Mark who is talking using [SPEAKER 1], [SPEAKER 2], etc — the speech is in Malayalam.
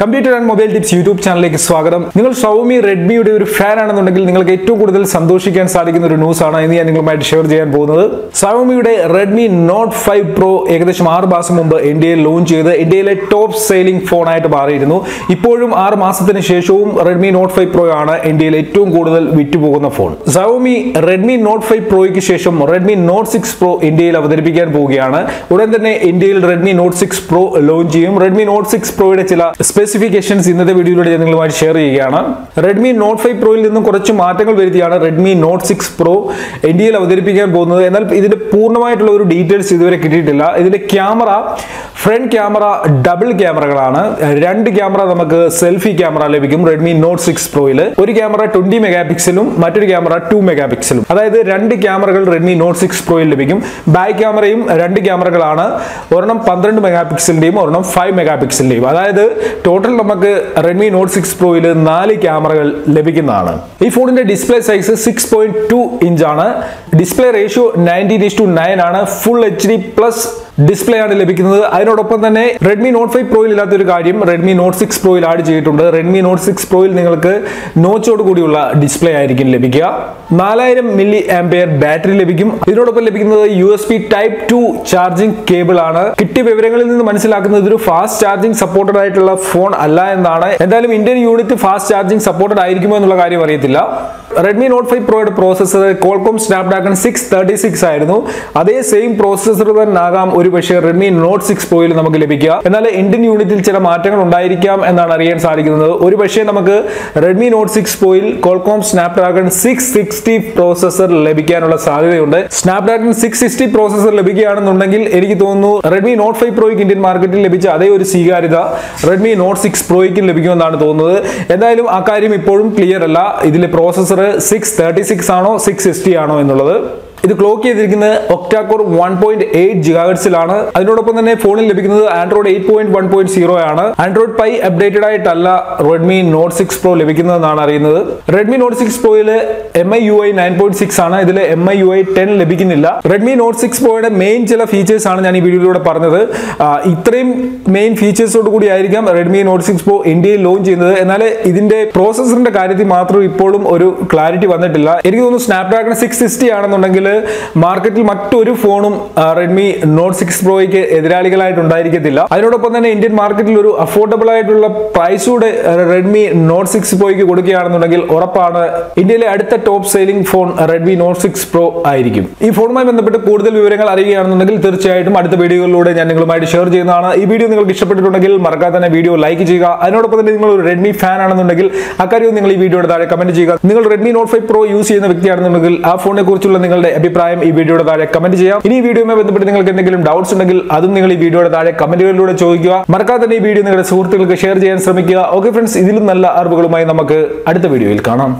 [SPEAKER 1] Computer and Mobile Tips YouTube channel സ്വാഗതം. നിങ്ങൾ Xiaomi Redmi യുടെ ഒരു ഫാൻ ആണെന്നുണ്ടെങ്കിൽ നിങ്ങൾക്ക് ഏറ്റവും കൂടുതൽ സന്തോഷിക്കാൻ സാധിക്കുന്ന ഒരു ന്യൂസ് ആണ് ഇന്ന് ഞാൻ നിങ്ങളുമായി ഷെയർ ചെയ്യാൻ പോകുന്നത്. Xiaomi യുടെ Redmi Note 5 Pro ഏകദേശം 6 മാസം മുമ്പ് ഇന്ത്യയിൽ ലോഞ്ച് ചെയ്ത് ഇന്ത്യയിലെ ടോപ്പ് സെയിലിംഗ് ഫോൺ ആയിട്ട് മാറിയിരുന്നു. ഇപ്പോഴും 6 മാസത്തിന് ശേഷവും Redmi Note 5 Pro ആണ് ഇന്ത്യയിൽ ഏറ്റവും കൂടുതൽ വിറ്റുപോകുന്ന ഫോൺ. Xiaomi Redmi Note 5 Proയ്ക്ക് ശേഷം Redmi Note 6 Pro ഇന്ത്യയിൽ അവതരിപ്പിക്കാൻ പോവുകയാണ്. ഉടൻ തന്നെ ഇന്ത്യയിൽ Redmi Note 6 Pro ലോഞ്ച് ചെയ്യും. Redmi Note 6 Proയുടെ ചില സ്പെസിഫിക്കേഷൻസ് ഇന്നത്തെ വീഡിയോയിലൂടെ ഞാൻ നിങ്ങളുമായി ഷെയർ ചെയ്യുകയാണ്. Redmi Note 5 Proയിൽ നിന്നും കുറച്ച് മാറ്റങ്ങൾ വരുത്തിയാണ് Redmi Note 6 Pro ഇന്ത്യയിൽ അവതരിപ്പിക്കാൻ പോകുന്നത്. എന്നാൽ ഇതിന്റെ പൂർണ്ണമായിട്ടുള്ള ഒരു ഡീറ്റെയിൽസ് ഇതുവരെ കിട്ടിയിട്ടില്ല. ഇതിന്റെ ക്യാമറ ഫ്രണ്ട് ക്യാമറ ഡബിൾ ക്യാമറകളാണ്. രണ്ട് ക്യാമറ നമുക്ക് സെൽഫി ക്യാമറ ലഭിക്കും Redmi Note 6 Proയിൽ. ഒരു ക്യാമറ 20 മെഗാ പിക്സലും മറ്റൊരു ക്യാമറ 2 മെഗാ പിക്സലും. അതായത് രണ്ട് ക്യാമറകൾ Redmi Note 6 Proയിൽ ലഭിക്കും. ബാക്ക് ക്യാമറയും രണ്ട് ക്യാമറകളാണ്. ഒരെണ്ണം 12 മെഗാ പിക്സലിന്റെയും ഒരെണ്ണം 5 മെഗാ പിക്സലിന്റെയും. അതായത് ടോട്ടൽ നമുക്ക് Redmi Note 6 Proയിൽ 4 ക്യാമറകൾ ലഭിക്കുന്നതാണ്. ഈ ഫോണിന്റെ ഡിസ്പ്ലേ സൈസ് 6.2 ഇഞ്ച് ആണ്. ഡിസ്പ്ലേ റേഷ്യോ 19:9 ആണ്. ഫുൾ HD പ്ലസ് ഡിസ്പ്ലേ ആണ് ലഭിക്കുന്നത്. അതിനോടൊപ്പം തന്നെ Redmi Note 5 Proയിൽ ഇല്ലാത്തൊരു കാര്യം Redmi Note 6 Proയിൽ ആഡ് ചെയ്തിട്ടുണ്ട്. Redmi Note 6 Proയിൽ നിങ്ങൾക്ക് നോച്ചോട് കൂടിയുള്ള ഡിസ്പ്ലേ ആയിരിക്കും ലഭിക്കുക. 4000 മില്ലി ആംപിയർ ബാറ്ററി ലഭിക്കും. ഇതിനോടൊപ്പം ലഭിക്കുന്നത് USB Type 2 ചാർജിംഗ് കേബിൾ ആണ്. കിട്ടിയ വിവരങ്ങളിൽ നിന്ന് മനസ്സിലാക്കുന്നത് ഇതൊരു ഫാസ്റ്റ് ചാർജിംഗ് സപ്പോർട്ടഡ് ആയിട്ടുള്ള ഫോൺ അല്ല എന്നാണ്. എന്തായാലും Indian unit fast charging supported ആയിരിക്കുമോ എന്നുള്ള കാര്യം അറിയത്തില്ല. Redmi Note 5 Proയുടെ പ്രോസസർ Qualcomm Snapdragon 636 ആയിരുന്നു. അതേ സെയിം പ്രോസസർ തന്നെ ആകാം ഒരു പക്ഷേ Redmi Note 6 Proയിൽ നമുക്ക് ലഭിക്കുക. എന്നാൽ ഇന്ത്യൻ യൂണിറ്റിൽ ചില മാറ്റങ്ങൾ ഉണ്ടായിരിക്കാം എന്നാണ് അറിയാൻ സാധിക്കുന്നത്. ഒരു പക്ഷേ നമുക്ക് Redmi Note 6 Proയിൽ Qualcomm Snapdragon 660 processor ലഭിക്കാനുള്ള സാധ്യതയുണ്ട്. Snapdragon 660 പ്രോസസർ ലഭിക്കുകയാണെന്നുണ്ടെങ്കിൽ എനിക്ക് തോന്നുന്നു Redmi Note 5 Proയ്ക്ക് ഇന്ത്യൻ മാർക്കറ്റിൽ ലഭിച്ച അതേ ഒരു സ്വീകാര്യത Redmi Note 6 Proയ്ക്കും ലഭിക്കുമെന്നാണ് തോന്നുന്നത്. എന്തായാലും ആ കാര്യം ഇപ്പോഴും ക്ലിയർ അല്ല. ഇതിലെ പ്രോസസർ 636 ആണോ 660 ആണോ എന്നുള്ളത്. ഇത് ക്ലോക്ക് ചെയ്തിരിക്കുന്നത് ഒക്ടാകോർ 1.8 GHz-ലാണ്. അതിനോടൊപ്പം തന്നെ ഫോണിൽ ലഭിക്കുന്നത് ആൻഡ്രോയിഡ് 8.1.0 ആണ്. ആൻഡ്രോയിഡ് പൈ അപ്ഡേറ്റഡ് ആയിട്ടല്ല Redmi Note 6 Pro ലഭിക്കുന്നതെന്നാണ് അറിയുന്നത്. Redmi Note 6 Proയിൽ MIUI 9.6 ആണ്. ഇതിൽ MIUI 10 ലഭിക്കുന്നില്ല. Redmi Note 6 Proയുടെ മെയിൻ ചില ഫീച്ചേഴ്സ് ആണ് ഞാൻ ഈ വീഡിയോയിലൂടെ പറഞ്ഞത്. ഇത്രയും മെയിൻ ഫീച്ചേഴ്സോട് കൂടി ആയിരിക്കാം Redmi Note 6 Pro ഇന്ത്യയിൽ ലോഞ്ച് ചെയ്യുന്നത്. എന്നാൽ ഇതിന്റെ പ്രോസസറിന്റെ കാര്യത്തിൽ മാത്രം ഇപ്പോഴും ഒരു ക്ലാരിറ്റി വന്നിട്ടില്ല. എനിക്ക് തോന്നുന്നു Snapdragon 660 ആണെന്നുണ്ടെങ്കിൽ മാർക്കറ്റിൽ മറ്റൊരു ഫോണും Redmi Note 6 Proയ്ക്ക് എതിരാളികളായിട്ടുണ്ടായിരിക്കത്തില്ല. അതിനോടൊപ്പം തന്നെ ഇന്ത്യൻ മാർക്കറ്റിൽ ഒരു അഫോർഡബിൾ ആയിട്ടുള്ള പ്രൈസൂടെ Redmi Note 6 Proയ്ക്ക് കൊടുക്കുകയാണെന്നുണ്ടെങ്കിൽ ഉറപ്പാണ് ഇന്ത്യയിലെ അടുത്ത top sailing phone Redmi Note 6 Pro ആയിരിക്കും. ഈ ഫോണുമായി ബന്ധപ്പെട്ട് കൂടുതൽ വിവരങ്ങൾ അറിയുകയാണെന്നുണ്ടെങ്കിൽ തീർച്ചയായിട്ടും അടുത്ത വീഡിയോകളിലൂടെ ഞാൻ നിങ്ങളുമായിട്ട് ഷെയർ ചെയ്യുന്നതാണ്. ഈ വീഡിയോ നിങ്ങൾക്ക് ഇഷ്ടപ്പെട്ടിട്ടുണ്ടെങ്കിൽ മറക്കാതെ തന്നെ വീഡിയോ ലൈക്ക് ചെയ്യുക. അതിനോടൊപ്പം തന്നെ നിങ്ങൾ ഒരു Redmi ഫാൻ ആണെന്നുണ്ടെങ്കിൽ അക്കാര്യവും നിങ്ങൾ ഈ വീഡിയോയുടെ താഴെ കമന്റ് ചെയ്യുക. നിങ്ങൾ Redmi Note 5 Pro യൂസ് ചെയ്യുന്ന വ്യക്തിയാണെന്നുണ്ടെങ്കിൽ ആ ഫോണിനെ കുറിച്ചുള്ള നിങ്ങളുടെ അഭിപ്രായം ഈ വീഡിയോയുടെ താഴെ കമന്റ് ചെയ്യാം. ഇനി ഈ വീഡിയോയുമായി ബന്ധപ്പെട്ട് നിങ്ങൾക്ക് എന്തെങ്കിലും ഡൗട്ട്സ് ഉണ്ടെങ്കിൽ അതും നിങ്ങൾ ഈ വീഡിയോയുടെ താഴെ കമന്റുകളിലൂടെ ചോദിക്കുക. മറക്കാതെ തന്നെ ഈ വീഡിയോ നിങ്ങളുടെ സുഹൃത്തുക്കൾക്ക് ഷെയർ ചെയ്യാൻ ശ്രമിക്കുക. ഓക്കെ ഫ്രണ്ട്സ്, ഇതിലും നല്ല അറിവുകളുമായി നമുക്ക് അടുത്ത വീഡിയോയിൽ കാണാം.